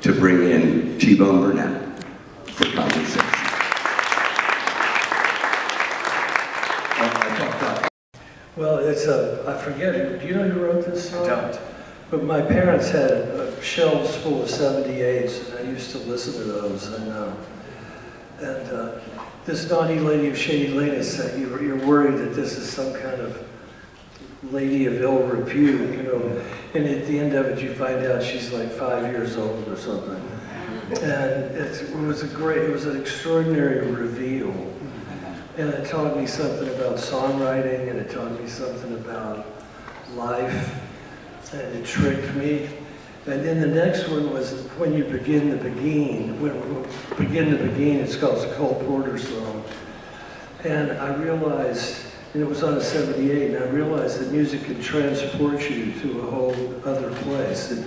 to bring in Burnett for conversation. Well, it's I forget, do you know who wrote this song? I don't. But my parents had shelves full of 78s, and I used to listen to those. And this naughty lady of Shady Lane is saying, you're worried that this is some kind of lady of ill repute, you know. And at the end of it, you find out she's like 5 years old or something. And it was an extraordinary reveal. And it taught me something about songwriting, and it taught me something about life, and it tricked me. And then the next one was When You Begin to Begin. It's called the Cole Porter song. And I realized, and it was on a 78, and I realized that music can transport you to a whole other place. And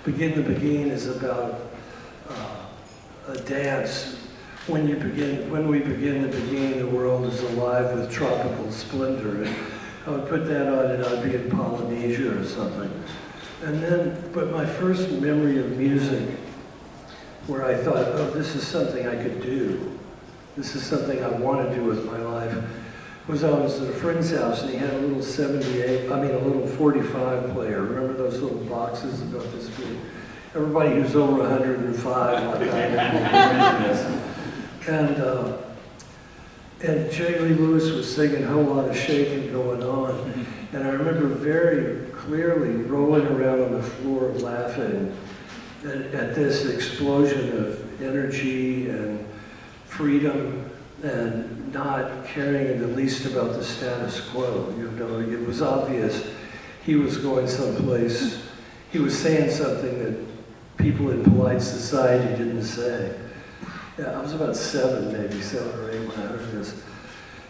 Begin to Begin is about a dance. When we begin to begin, the world is alive with tropical splendor. And I would put that on and I'd be in Polynesia or something. And then, but my first memory of music, where I thought, oh, this is something I could do. This is something I want to do with my life, was I was at a friend's house and he had a little 45 player. Remember those little boxes about this big? Everybody who's over 105, like I am. And Jerry Lee Lewis was singing a whole lot of shaking going on. And I remember very clearly rolling around on the floor laughing at this explosion of energy and freedom and not caring in the least about the status quo. You know, it was obvious he was going someplace, he was saying something that people in polite society didn't say. Yeah, I was about 7 or 8 when I heard this.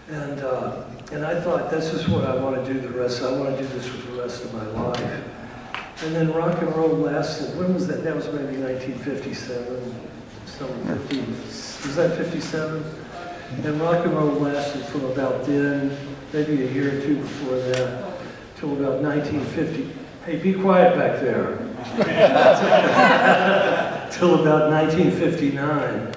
And I thought, this is what I want to do I want to do this for the rest of my life. And then rock and roll lasted, when was that? That was maybe 1957, was that 57? And rock and roll lasted from about then, maybe a year or two before that, till about 1950. Hey, be quiet back there. Till about 1959.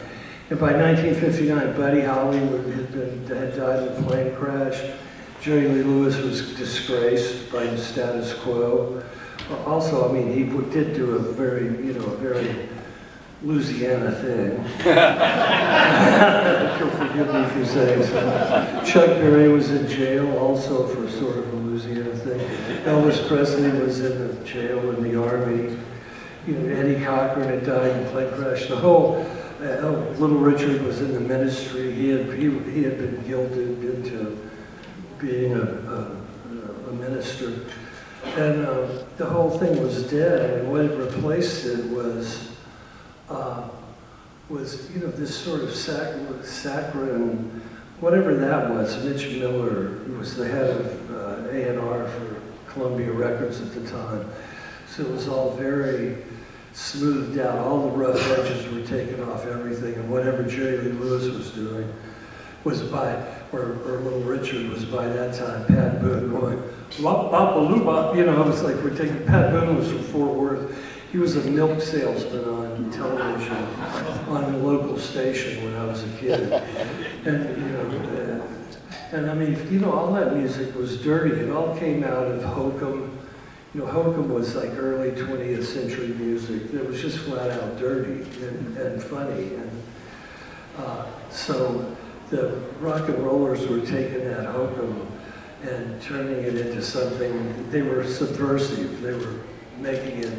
And by 1959, Buddy Holly had died in a plane crash. Jerry Lee Lewis was disgraced by the status quo. Also, I mean, he did do a very Louisiana thing. You'll forgive me for saying so. Chuck Berry was in jail also for sort of a Louisiana thing. Elvis Presley was in the jail in the army. You know, Eddie Cochran had died in a plane crash. The whole Little Richard was in the ministry. He had been guilted into being a minister, and the whole thing was dead. And what it replaced it was this sort of saccharine, whatever that was. Mitch Miller, who was the head of A&R for Columbia Records at the time, so it was all very smoothed out. All the rough edges were taken off everything, and whatever Jerry Lee Lewis was doing was or Little Richard was by that time, Pat Boone going, wop, bop, loop, you know, it was like we're taking, Pat Boone was from Fort Worth. He was a milk salesman on television, on a local station when I was a kid. And, you know, and I mean, you know, all that music was dirty. It all came out of hokum. You know, hokum was like early 20th century music. It was just flat out dirty and funny. And so the rock and rollers were taking that hokum and turning it into something. They were subversive. They were making it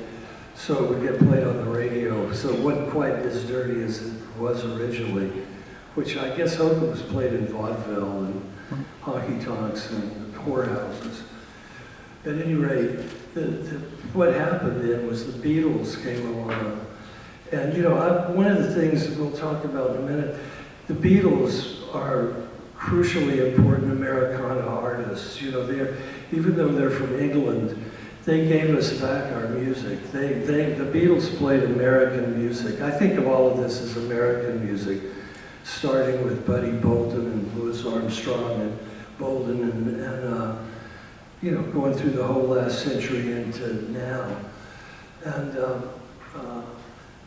so it would get played on the radio. So it wasn't quite as dirty as it was originally, which I guess hokum was played in vaudeville and honky tonks and whorehouses. At any rate, what happened then was the Beatles came along. And you know, one of the things we'll talk about in a minute, the Beatles are crucially important Americana artists. You know, even though they're from England, they gave us back our music. The Beatles played American music. I think of all of this as American music, starting with Buddy Bolton and Louis Armstrong and Bolden and you know, going through the whole last century into now. And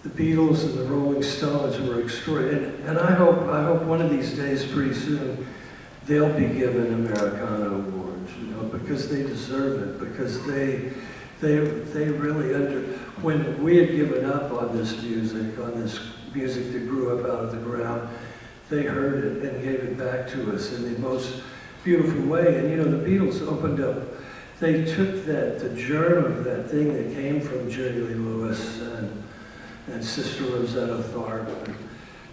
the Beatles and the Rolling Stones were extraordinary. And I hope one of these days, pretty soon, they'll be given Americana awards, you know, because they deserve it, because they really when we had given up on this music that grew up out of the ground, they heard it and gave it back to us in the most beautiful way. And you know, the Beatles opened up, they took the germ of that thing that came from Jerry Lee Lewis and Sister Rosetta Tharpe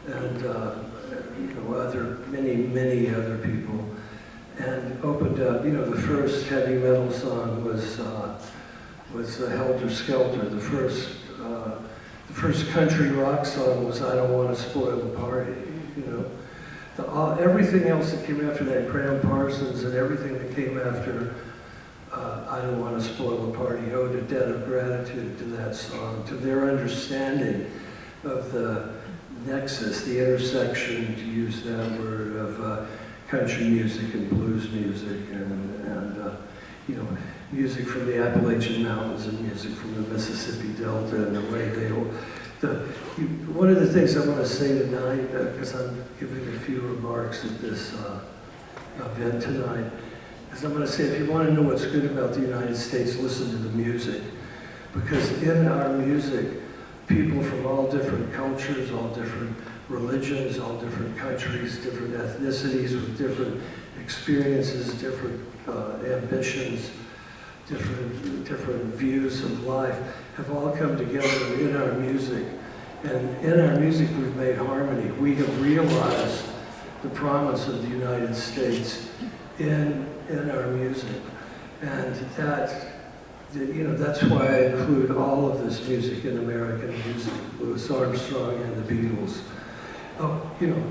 and you know, many other people, and opened up, you know, the first heavy metal song was Helter Skelter. The first country rock song was I Don't Want to Spoil the Party, you know. Everything else that came after that, Graham Parsons, and everything that came after I Don't Want to Spoil the Party, owed a debt of gratitude to that song, to their understanding of the nexus, the intersection, to use that word, of country music and blues music and you know, music from the Appalachian Mountains and music from the Mississippi Delta, and the way one of the things I want to say tonight, because I'm giving a few remarks at this event tonight, is I'm going to say, if you want to know what's good about the United States, listen to the music. Because in our music, people from all different cultures, all different religions, all different countries, different ethnicities, with different experiences, different ambitions, different views of life, have all come together in our music. And in our music, we've made harmony. We have realized the promise of the United States in our music. And that, you know, that's why I include all of this music in American music, Louis Armstrong and the Beatles. You know,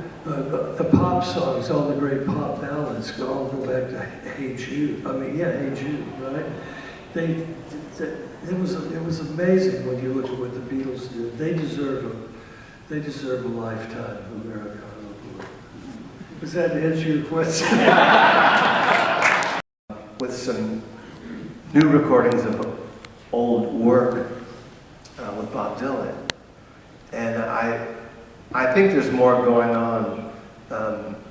the pop songs, all the great pop ballads, all go back to Hey Jude. I mean, yeah, Hey Jude, right? It was amazing when you look at what the Beatles did. They deserve a lifetime of Americana. Does that answer your question? With some new recordings of old work with Bob Dylan, and I think there's more going on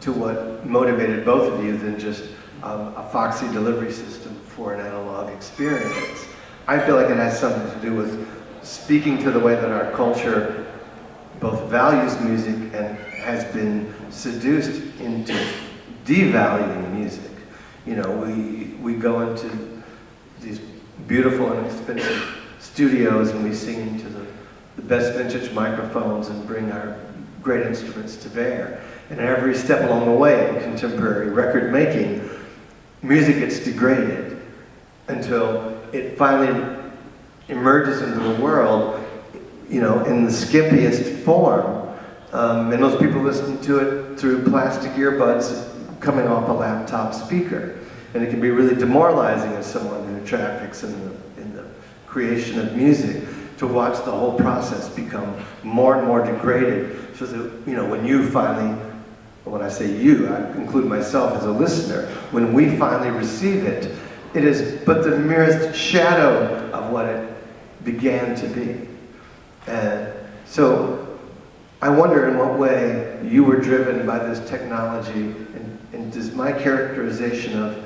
to what motivated both of you than just a Foxy delivery system for an analog experience. I feel like it has something to do with speaking to the way that our culture both values music and has been seduced into devaluing music. You know, we go into these beautiful and expensive studios and we sing into the best vintage microphones and bring our great instruments to bear. And every step along the way in contemporary record making, music gets degraded until it finally emerges into the world, you know, in the skimpiest form. And those people listen to it through plastic earbuds coming off a laptop speaker. And it can be really demoralizing as someone who traffics in the creation of music to watch the whole process become more and more degraded. So that, you know, when you finally, when I say you, I include myself as a listener, when we finally receive it, it is but the merest shadow of what it began to be. And so I wonder in what way you were driven by this technology, and does my characterization of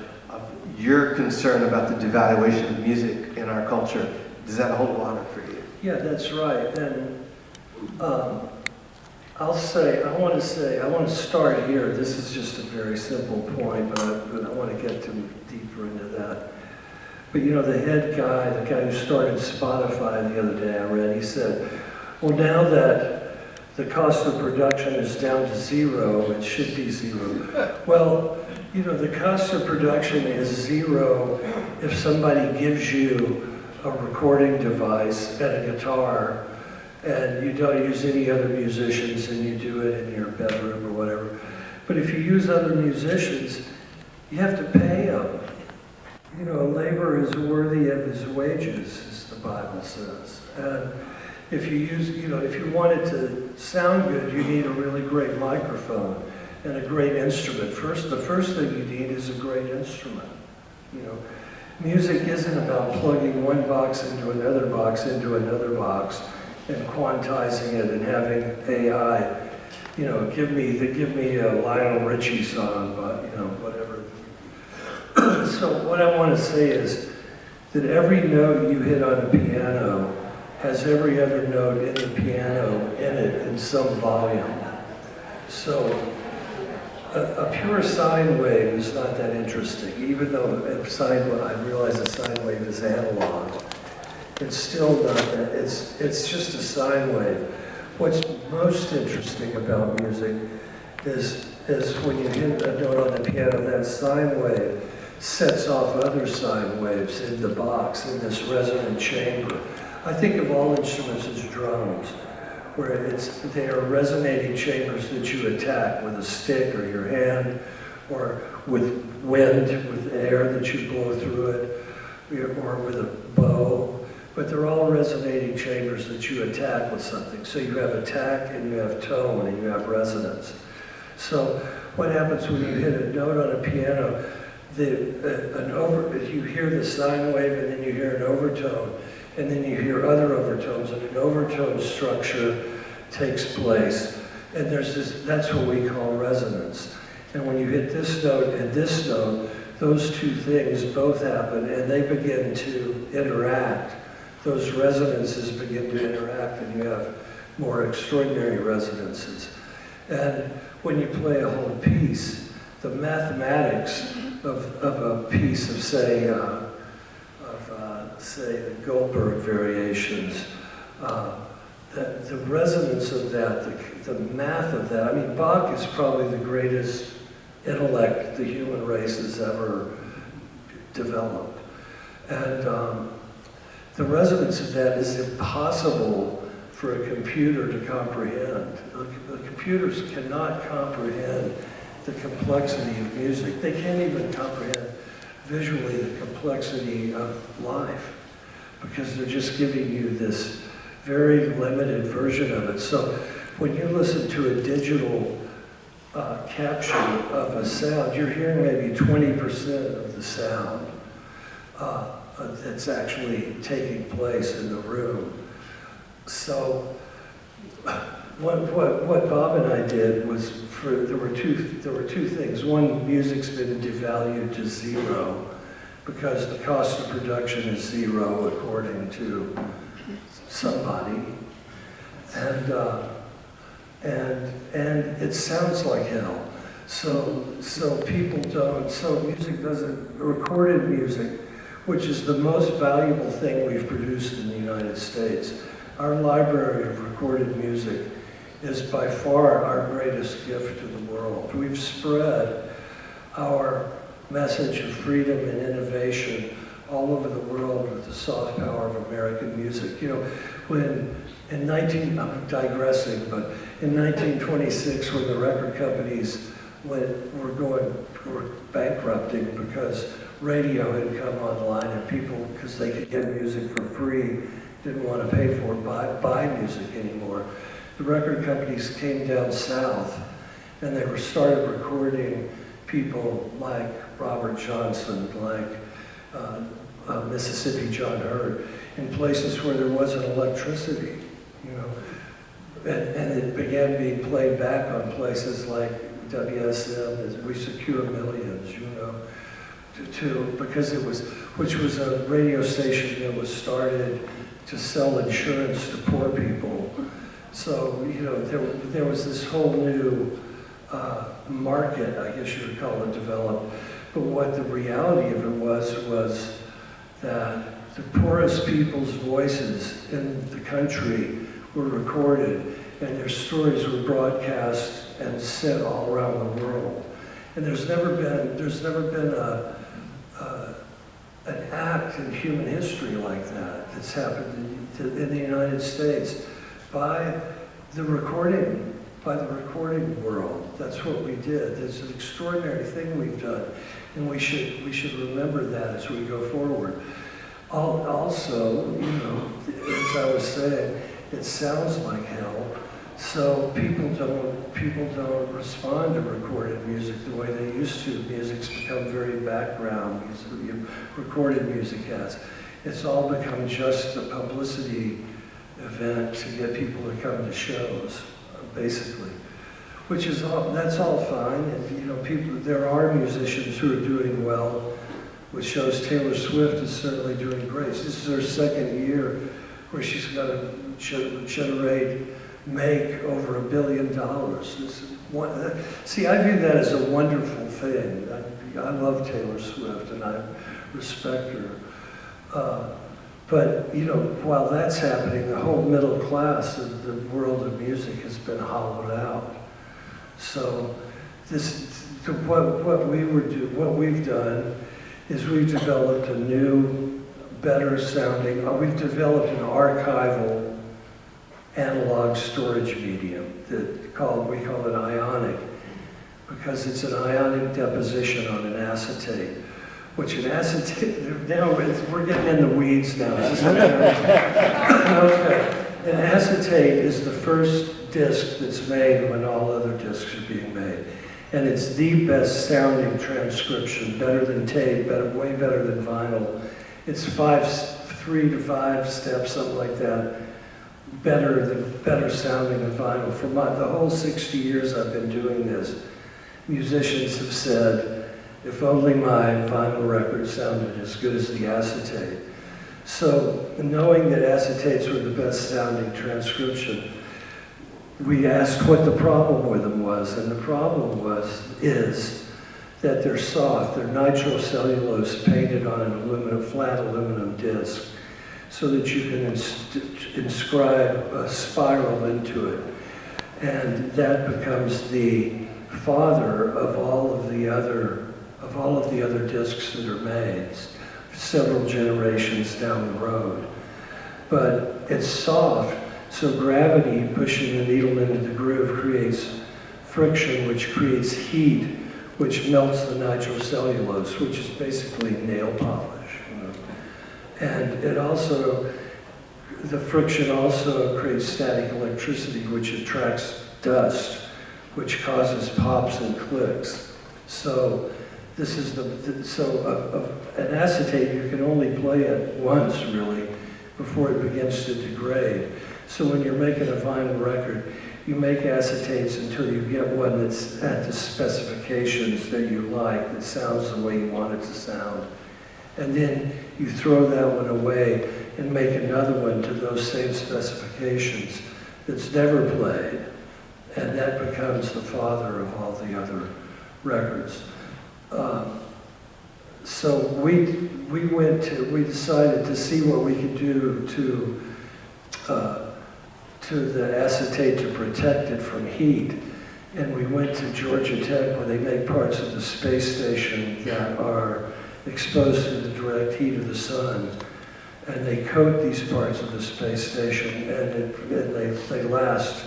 your concern about the devaluation of music in our culture, does that hold water for you? Yeah, that's right. And I want to start here. This is just a very simple point, but I want to get deeper into that. But you know, the head guy, the guy who started Spotify the other day, I read, he said, well, now that the cost of production is down to zero, it should be zero. Well, you know, the cost of production is zero if somebody gives you a recording device and a guitar, and you don't use any other musicians and you do it in your bedroom or whatever. But if you use other musicians, you have to pay them. You know, labor is worthy of his wages, as the Bible says. And if you use, you know, if you want it to sound good, you need a really great microphone and a great instrument. The first thing you need is a great instrument. You know, music isn't about plugging one box into another box into another box and quantizing it and having AI, you know, give me a Lionel Richie song, but you know, whatever. So what I want to say is that every note you hit on a piano has every other note in the piano in it in some volume. So a pure sine wave is not that interesting, even though I realize a sine wave is analog. It's still not that, it's just a sine wave. What's most interesting about music is when you hit a note on the piano, that sine wave sets off other sine waves in the box, in this resonant chamber. I think of all instruments as drums, where they are resonating chambers that you attack with a stick or your hand, or with wind, with air that you blow through it, or with a bow. But they're all resonating chambers that you attack with something. So you have attack and you have tone and you have resonance. So what happens when you hit a note on a piano, you hear the sine wave and then you hear an overtone, and then you hear other overtones, and an overtone structure takes place. And that's what we call resonance. And when you hit this note and this note, those two things both happen and they begin to interact. Those resonances begin to interact and you have more extraordinary resonances. And when you play a whole piece, the mathematics of a piece of, say, the Goldberg variations, the resonance of that, the math of that. I mean, Bach is probably the greatest intellect the human race has ever developed. And the resonance of that is impossible for a computer to comprehend. The computers cannot comprehend the complexity of music. They can't even comprehend visually the complexity of life, because they're just giving you this very limited version of it. So when you listen to a digital capture of a sound, you're hearing maybe 20% of the sound that's actually taking place in the room. So what Bob and I did was, there were two things. One, music's been devalued to zero because the cost of production is zero according to somebody, and it sounds like hell. So music doesn't, recorded music, which is the most valuable thing we've produced in the United States. Our library of recorded music is by far our greatest gift to the world. We've spread our message of freedom and innovation all over the world with the soft power of American music. You know, I'm digressing, but in 1926, when the record companies were bankrupting because radio had come online and people, because they could get music for free, didn't want to pay for it, buy music anymore. The record companies came down south and they started recording people like Robert Johnson, like Mississippi John Hurt, in places where there wasn't electricity, you know. And it began being played back on places like WSM, as We Secure Millions, you know, because which was a radio station that was started to sell insurance to poor people. So, you know, there was this whole new market, I guess you would call it, developed. But what the reality of it was that the poorest people's voices in the country were recorded and their stories were broadcast and sent all around the world. And there's never been an act in human history like that that's happened in the United States by the recording world. That's what we did. It's an extraordinary thing we've done, and we should remember that as we go forward. Also, you know, as I was saying, it sounds like hell. So people don't respond to recorded music the way they used to. Music's become very background. Recorded music has. It's all become just a publicity event to get people to come to shows, basically. Which is all, that's all fine, and you know, there are musicians who are doing well, which shows Taylor Swift is certainly doing great. This is her second year where she's got to make over $1 billion. See, I view that as a wonderful thing. I love Taylor Swift and I respect her. But you know, while that's happening, the whole middle class of the world of music has been hollowed out. So what we've done is we've developed a new, better sounding, we've developed an archival analog storage medium that we call it ionic, because it's an ionic deposition on an acetate. Which an acetate, now we're getting in the weeds now. Okay. An acetate is the first disc that's made when all other discs are being made. And it's the best sounding transcription, better than tape, way better than vinyl. It's 3 to 5 steps, something like that, better sounding than vinyl. For the whole 60 years I've been doing this, musicians have said, if only my vinyl record sounded as good as the acetate. So, knowing that acetates were the best sounding transcription, we asked what the problem with them was, and the problem is that they're soft. They're nitrocellulose painted on an flat aluminum disc, so that you can inscribe a spiral into it. And that becomes the father of all of the other discs that are made, several generations down the road. But it's soft, so gravity pushing the needle into the groove creates friction, which creates heat, which melts the nitrocellulose, which is basically nail polish. You know? And the friction also creates static electricity, which attracts dust, which causes pops and clicks. So this is an acetate, you can only play it once, really, before it begins to degrade. So when you're making a vinyl record, you make acetates until you get one that's at the specifications that you like, that sounds the way you want it to sound. And then you throw that one away and make another one to those same specifications that's never played. And that becomes the father of all the other records. So we decided to see what we could do to the acetate to protect it from heat. And we went to Georgia Tech, where they make parts of the space station that are exposed to the direct heat of the sun. And they coat these parts of the space station, and they last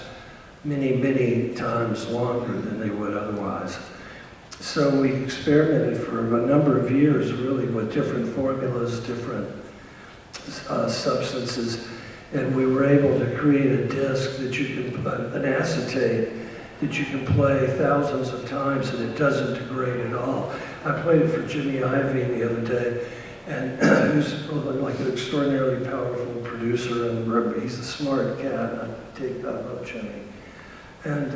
many, many times longer than they would otherwise. So we experimented for a number of years, really, with different formulas, different substances, and we were able to create a disc that you can, an acetate, that you can play thousands of times and it doesn't degrade at all. I played it for Jimmy Iovine the other day, and he's like an extraordinarily powerful producer, and he's a smart cat. I love Jimmy. And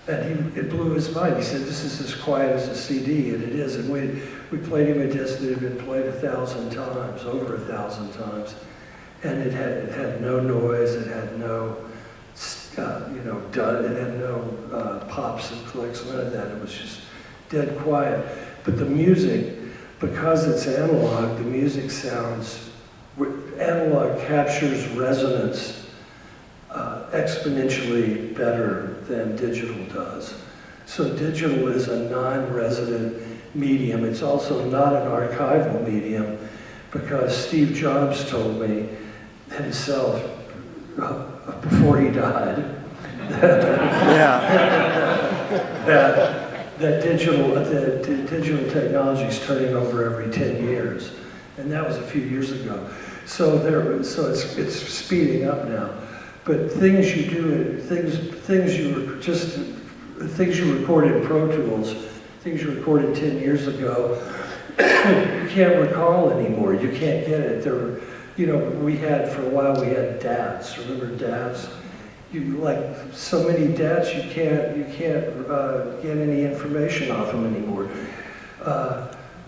it blew his mind. He said, this is as quiet as a CD, and it is. And we played him a disc that had been played 1,000 times, over 1,000 times. And it had no noise, it had no, it had no pops and clicks, none of that. It was just dead quiet. But the music, because it's analog, the music sounds, analog captures resonance exponentially better than digital does. So digital is a non-resident medium. It's also not an archival medium, because Steve Jobs told me himself before he died that digital technology is turning over every 10 years, and that was a few years ago. So it's speeding up now. But things you do, things you recorded in Pro Tools, things you recorded 10 years ago, you can't recall anymore. You can't get it. you know, we had, for a while, we had DATs. Remember DATs? You, like, so many DATs, you can't get any information off them anymore.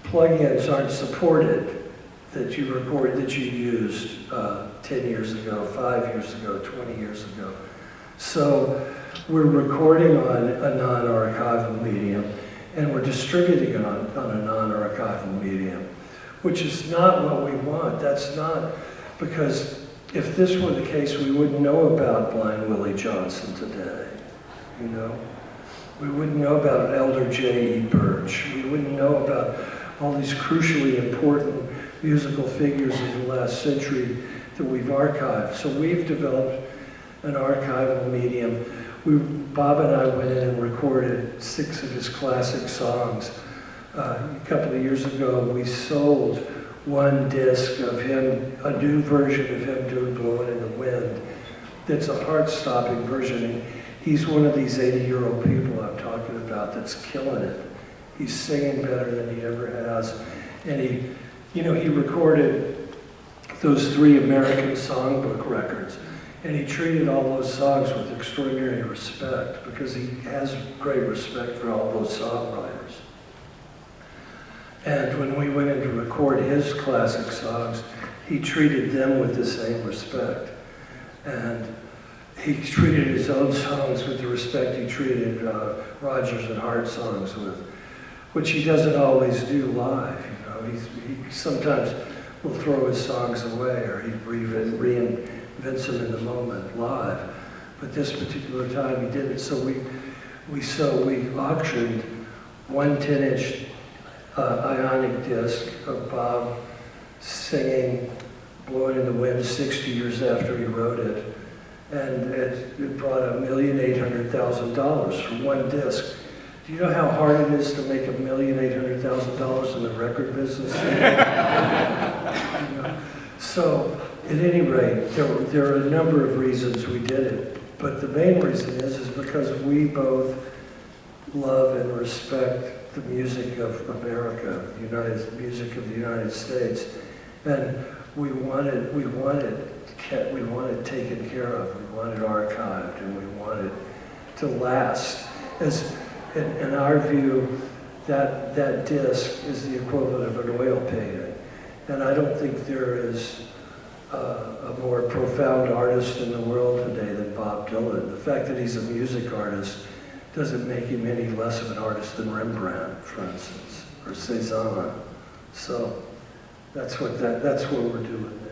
Plugins aren't supported that you record, that you used 10 years ago, 5 years ago, 20 years ago. So we're recording on a non-archival medium, and we're distributing it on a non-archival medium, which is not what we want. That's not, because if this were the case, we wouldn't know about Blind Willie Johnson today, you know? We wouldn't know about Elder J.E. Birch. We wouldn't know about all these crucially important musical figures of the last century that we've archived. So we've developed an archival medium. Bob and I went in and recorded 6 of his classic songs. A couple of years ago, we sold 1 disc of him, a new version of him doing Blowin' in the Wind. That's a heart-stopping version. And he's one of these 80-year-old people I'm talking about that's killing it. He's singing better than he ever has. And he, you know, he recorded those 3 American songbook records. And he treated all those songs with extraordinary respect because he has great respect for all those songwriters. And when we went in to record his classic songs, he treated them with the same respect. And he treated his own songs with the respect he treated Rodgers and Hart songs with, which he doesn't always do live. You know, he sometimes will throw his songs away, or he reinvents them in the moment live. But this particular time he didn't. So we auctioned 1 10-inch ionic disc of Bob singing "Blowin' in the Wind" 60 years after he wrote it, and it brought $1,800,000 for 1 disc. Do you know how hard it is to make $1,800,000 in the record business? You know? So, at any rate, there are a number of reasons we did it, but the main reason is because we both love and respect the music of America, music of the United States, and we want it taken care of, we want it archived, and we want it to last. As in our view, that disc is the equivalent of an oil painting, and I don't think there is a more profound artist in the world today than Bob Dylan. The fact that he's a music artist doesn't make him any less of an artist than Rembrandt, for instance, or Cézanne. So that's what we're doing there.